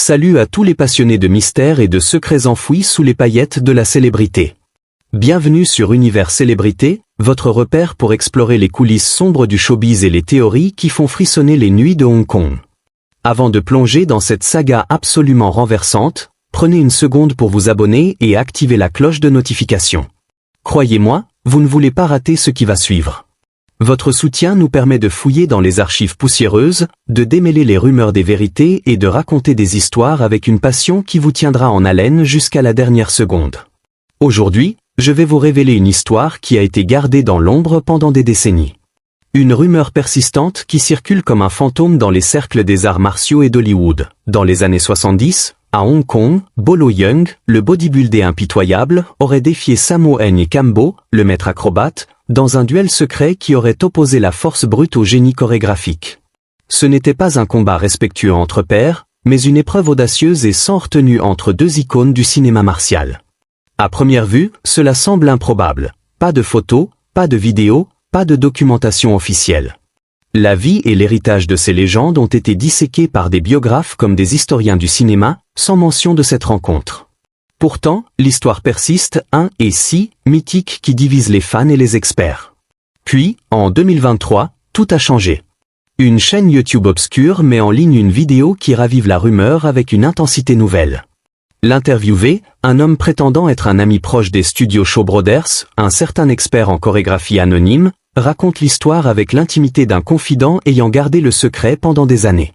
Salut à tous les passionnés de mystères et de secrets enfouis sous les paillettes de la célébrité. Bienvenue sur Univers Célébrité, votre repère pour explorer les coulisses sombres du showbiz et les théories qui font frissonner les nuits de Hong Kong. Avant de plonger dans cette saga absolument renversante, prenez une seconde pour vous abonner et activer la cloche de notification. Croyez-moi, vous ne voulez pas rater ce qui va suivre. Votre soutien nous permet de fouiller dans les archives poussiéreuses, de démêler les rumeurs des vérités et de raconter des histoires avec une passion qui vous tiendra en haleine jusqu'à la dernière seconde. Aujourd'hui, je vais vous révéler une histoire qui a été gardée dans l'ombre pendant des décennies. Une rumeur persistante qui circule comme un fantôme dans les cercles des arts martiaux et d'Hollywood. Dans les années 70, à Hong Kong, Bolo Yeung, le bodybuilder impitoyable, aurait défié Sammo Hung Kambo, le maître acrobate, dans un duel secret qui aurait opposé la force brute au génie chorégraphique. Ce n'était pas un combat respectueux entre pairs, mais une épreuve audacieuse et sans retenue entre deux icônes du cinéma martial. À première vue, cela semble improbable. Pas de photos, pas de vidéos, pas de documentation officielle. La vie et l'héritage de ces légendes ont été disséqués par des biographes comme des historiens du cinéma, sans mention de cette rencontre. Pourtant, l'histoire persiste, et si mythique qui divise les fans et les experts. Puis, en 2023, tout a changé. Une chaîne YouTube obscure met en ligne une vidéo qui ravive la rumeur avec une intensité nouvelle. L'interviewé, un homme prétendant être un ami proche des studios Shaw Brothers, un certain expert en chorégraphie anonyme, raconte l'histoire avec l'intimité d'un confident ayant gardé le secret pendant des années.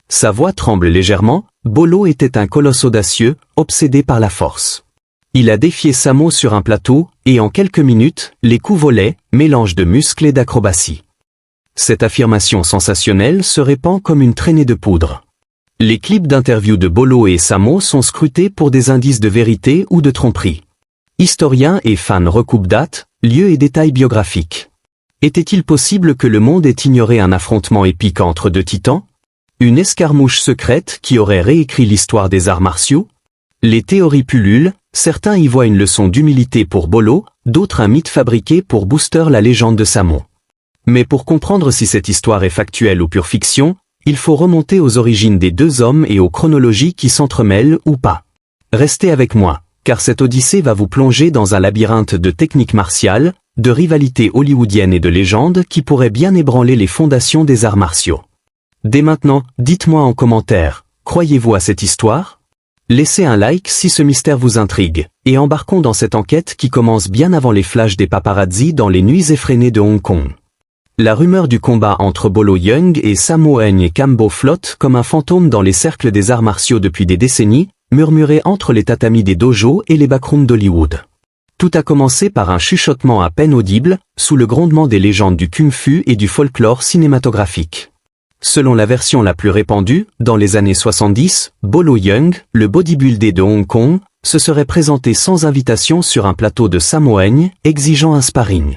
Sa voix tremble légèrement, Bolo était un colosse audacieux, obsédé par la force. Il a défié Sammo sur un plateau, et en quelques minutes, les coups volaient, mélange de muscles et d'acrobatie. Cette affirmation sensationnelle se répand comme une traînée de poudre. Les clips d'interview de Bolo et Sammo sont scrutés pour des indices de vérité ou de tromperie. Historiens et fans recoupent dates, lieux et détails biographiques. Était-il possible que le monde ait ignoré un affrontement épique entre deux titans ? Une escarmouche secrète qui aurait réécrit l'histoire des arts martiaux? Les théories pullulent, certains y voient une leçon d'humilité pour Bolo, d'autres un mythe fabriqué pour booster la légende de Sammo. Mais pour comprendre si cette histoire est factuelle ou pure fiction, il faut remonter aux origines des deux hommes et aux chronologies qui s'entremêlent ou pas. Restez avec moi, car cette odyssée va vous plonger dans un labyrinthe de techniques martiales, de rivalités hollywoodiennes et de légendes qui pourraient bien ébranler les fondations des arts martiaux. Dès maintenant, dites-moi en commentaire, croyez-vous à cette histoire? Laissez un like si ce mystère vous intrigue, et embarquons dans cette enquête qui commence bien avant les flashs des paparazzi dans les nuits effrénées de Hong Kong. La rumeur du combat entre Bolo Yeung et Sammo Hung Kambo flotte comme un fantôme dans les cercles des arts martiaux depuis des décennies, murmurée entre les tatamis des dojos et les backrooms d'Hollywood. Tout a commencé par un chuchotement à peine audible, sous le grondement des légendes du kung-fu et du folklore cinématographique. Selon la version la plus répandue, dans les années 70, Bolo Yeung, le bodybuilder de Hong Kong, se serait présenté sans invitation sur un plateau de Sammo Hung, exigeant un sparring.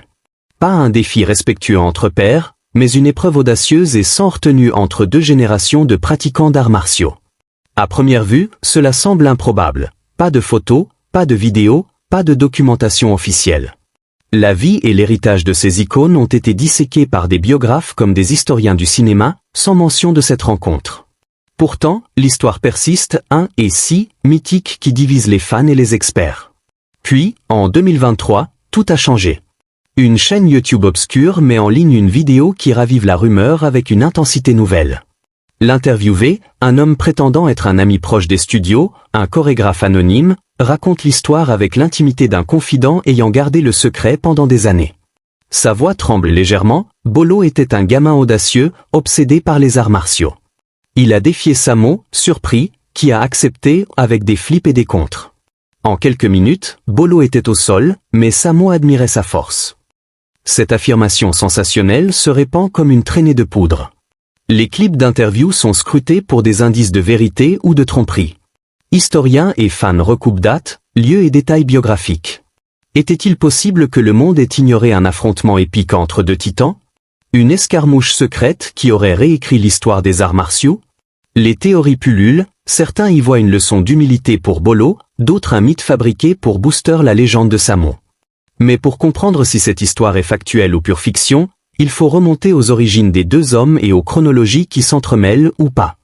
Pas un défi respectueux entre pairs, mais une épreuve audacieuse et sans retenue entre deux générations de pratiquants d'arts martiaux. À première vue, cela semble improbable. Pas de photos, pas de vidéos, pas de documentation officielle. La vie et l'héritage de ces icônes ont été disséqués par des biographes comme des historiens du cinéma, sans mention de cette rencontre. Pourtant, l'histoire persiste, et si mythique qui divise les fans et les experts. Puis, en 2023, tout a changé. Une chaîne YouTube obscure met en ligne une vidéo qui ravive la rumeur avec une intensité nouvelle. L'interviewé, un homme prétendant être un ami proche des studios, un chorégraphe anonyme, raconte l'histoire avec l'intimité d'un confident ayant gardé le secret pendant des années. Sa voix tremble légèrement, Bolo était un gamin audacieux, obsédé par les arts martiaux. Il a défié Sammo, surpris, qui a accepté avec des flips et des contres. En quelques minutes, Bolo était au sol, mais Sammo admirait sa force. Cette affirmation sensationnelle se répand comme une traînée de poudre. Les clips d'interview sont scrutés pour des indices de vérité ou de tromperie. Historiens et fans recoupent dates, lieux et détails biographiques. Était-il possible que le monde ait ignoré un affrontement épique entre deux titans? Une escarmouche secrète qui aurait réécrit l'histoire des arts martiaux? Les théories pullulent, certains y voient une leçon d'humilité pour Bolo, d'autres un mythe fabriqué pour booster la légende de Sammo. Mais pour comprendre si cette histoire est factuelle ou pure fiction, il faut remonter aux origines des deux hommes et aux chronologies qui s'entremêlent ou pas.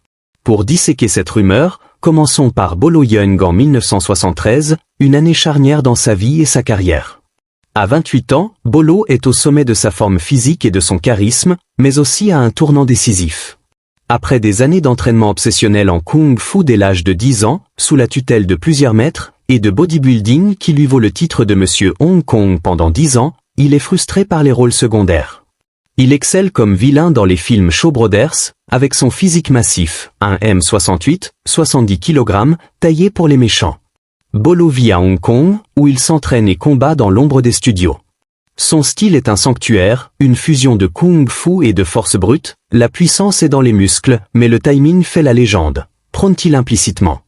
Pour disséquer cette rumeur, commençons par Bolo Yeung en 1973, une année charnière dans sa vie et sa carrière. À 28 ans, Bolo est au sommet de sa forme physique et de son charisme, mais aussi à un tournant décisif. Après des années d'entraînement obsessionnel en Kung Fu dès l'âge de 10 ans, sous la tutelle de plusieurs maîtres, et de bodybuilding qui lui vaut le titre de Monsieur Hong Kong pendant 10 ans, il est frustré par les rôles secondaires. Il excelle comme vilain dans les films Shaw Brothers, avec son physique massif, un M68, 70 kg, taillé pour les méchants. Bolo vit à Hong Kong, où il s'entraîne et combat dans l'ombre des studios. Son style est un sanctuaire, une fusion de Kung Fu et de force brute, la puissance est dans les muscles, mais le timing fait la légende, prône-t-il implicitement.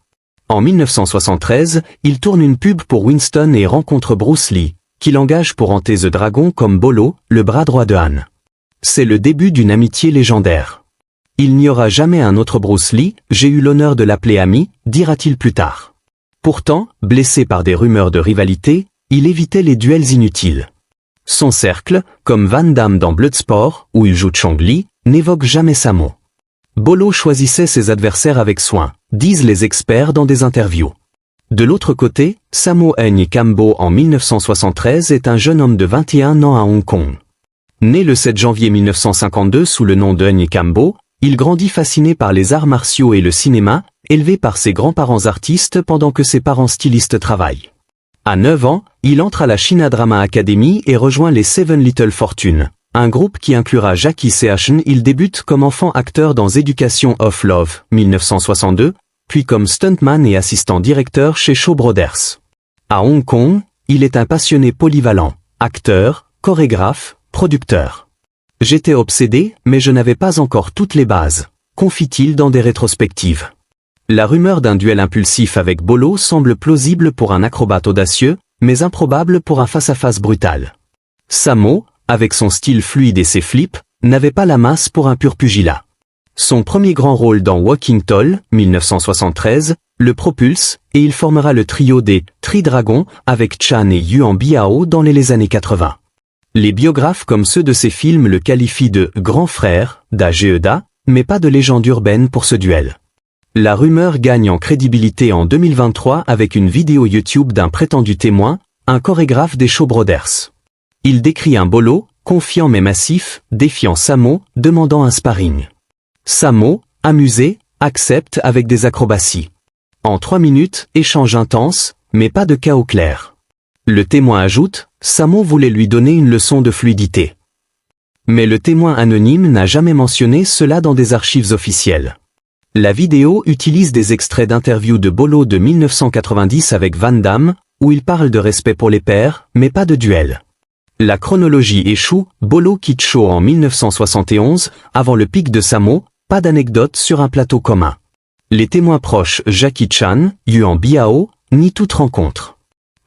En 1973, il tourne une pub pour Winston et rencontre Bruce Lee, qui l'engage pour hanter The Dragon comme Bolo, le bras droit de Han. C'est le début d'une amitié légendaire. Il n'y aura jamais un autre Bruce Lee, j'ai eu l'honneur de l'appeler ami, dira-t-il plus tard. Pourtant, blessé par des rumeurs de rivalité, il évitait les duels inutiles. Son cercle, comme Van Damme dans Bloodsport, où il joue Chong Li, n'évoque jamais Sammo. Bolo choisissait ses adversaires avec soin, disent les experts dans des interviews. De l'autre côté, Sammo Hung Kambo en 1973 est un jeune homme de 21 ans à Hong Kong. Né le 7 janvier 1952 sous le nom de Hung Kambo, il grandit fasciné par les arts martiaux et le cinéma, élevé par ses grands-parents artistes pendant que ses parents stylistes travaillent. À 9 ans, il entre à la China Drama Academy et rejoint les Seven Little Fortunes, un groupe qui inclura Jackie Seachun. Il débute comme enfant acteur dans Education of Love, 1962, puis comme stuntman et assistant directeur chez Shaw Brothers. À Hong Kong, il est un passionné polyvalent, acteur, chorégraphe, producteur. J'étais obsédé, mais je n'avais pas encore toutes les bases, confie-t-il dans des rétrospectives. La rumeur d'un duel impulsif avec Bolo semble plausible pour un acrobate audacieux, mais improbable pour un face-à-face brutal. Sammo, avec son style fluide et ses flips, n'avait pas la masse pour un pur pugilat. Son premier grand rôle dans Walking Tall, 1973, le propulse, et il formera le trio des Tri-Dragons avec Chan et Yuan Biao dans les années 80. Les biographes comme ceux de ces films le qualifient de « grand frère » d'Ageda, mais pas de légende urbaine pour ce duel. La rumeur gagne en crédibilité en 2023 avec une vidéo YouTube d'un prétendu témoin, un chorégraphe des Shaw Brothers. Il décrit un Bolo, confiant mais massif, défiant Sammo, demandant un sparring. Sammo, amusé, accepte avec des acrobaties. En 3 minutes, échange intense, mais pas de chaos clair. Le témoin ajoute, Sammo voulait lui donner une leçon de fluidité. Mais le témoin anonyme n'a jamais mentionné cela dans des archives officielles. La vidéo utilise des extraits d'interviews de Bolo de 1990 avec Van Damme, où il parle de respect pour les pairs, mais pas de duel. La chronologie échoue, Bolo quitte Shaw en 1971, avant le pic de Sammo, pas d'anecdote sur un plateau commun. Les témoins proches Jackie Chan, Yuan Biao, nient toute rencontre.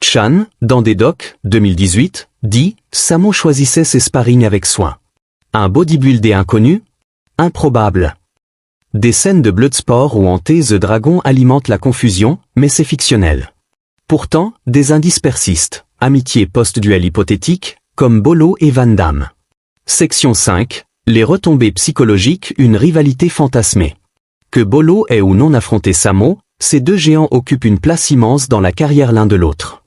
Chan, dans des docs, 2018, dit « Sammo choisissait ses sparring avec soin. Un bodybuildé inconnu ? Improbable. » Des scènes de Bloodsport ou hanté The Dragon alimentent la confusion, mais c'est fictionnel. Pourtant, des indices persistent, amitié post-duel hypothétique, comme Bolo et Van Damme. Section 5, les retombées psychologiques, une rivalité fantasmée. Que Bolo ait ou non affronté Sammo, ces deux géants occupent une place immense dans la carrière l'un de l'autre.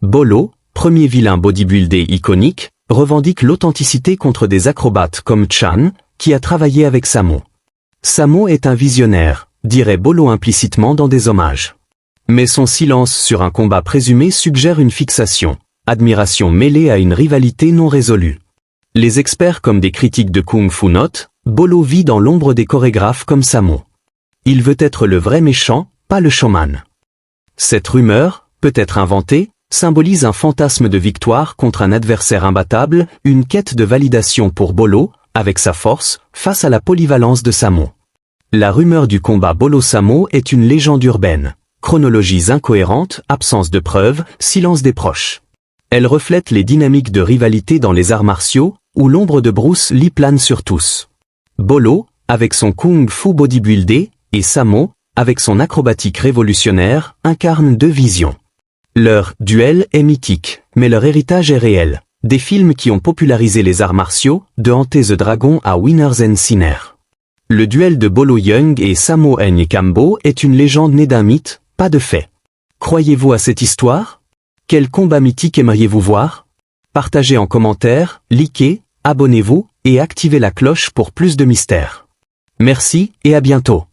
Bolo, premier vilain bodybuildé iconique, revendique l'authenticité contre des acrobates comme Chan, qui a travaillé avec Sammo. Sammo est un visionnaire, dirait Bolo implicitement dans des hommages. Mais son silence sur un combat présumé suggère une fixation, admiration mêlée à une rivalité non résolue. Les experts comme des critiques de Kung Fu notent, Bolo vit dans l'ombre des chorégraphes comme Sammo. Il veut être le vrai méchant, pas le showman. Cette rumeur, peut-être inventée, symbolise un fantasme de victoire contre un adversaire imbattable, une quête de validation pour Bolo, avec sa force, face à la polyvalence de Sammo. La rumeur du combat Bolo-Sammo est une légende urbaine. Chronologies incohérentes, absence de preuves, silence des proches. Elle reflète les dynamiques de rivalité dans les arts martiaux, où l'ombre de Bruce Lee plane sur tous. Bolo, avec son Kung Fu bodybuildé, et Sammo, avec son acrobatique révolutionnaire, incarnent deux visions. Leur duel est mythique, mais leur héritage est réel. Des films qui ont popularisé les arts martiaux, de Hanter The Dragon à Winners and Sinners. Le duel de Bolo Yeung et Sammo Heng Kambo est une légende née d'un mythe, pas de fait. Croyez-vous à cette histoire? Quel combat mythique aimeriez-vous voir? Partagez en commentaire, likez, abonnez-vous et activez la cloche pour plus de mystères. Merci et à bientôt.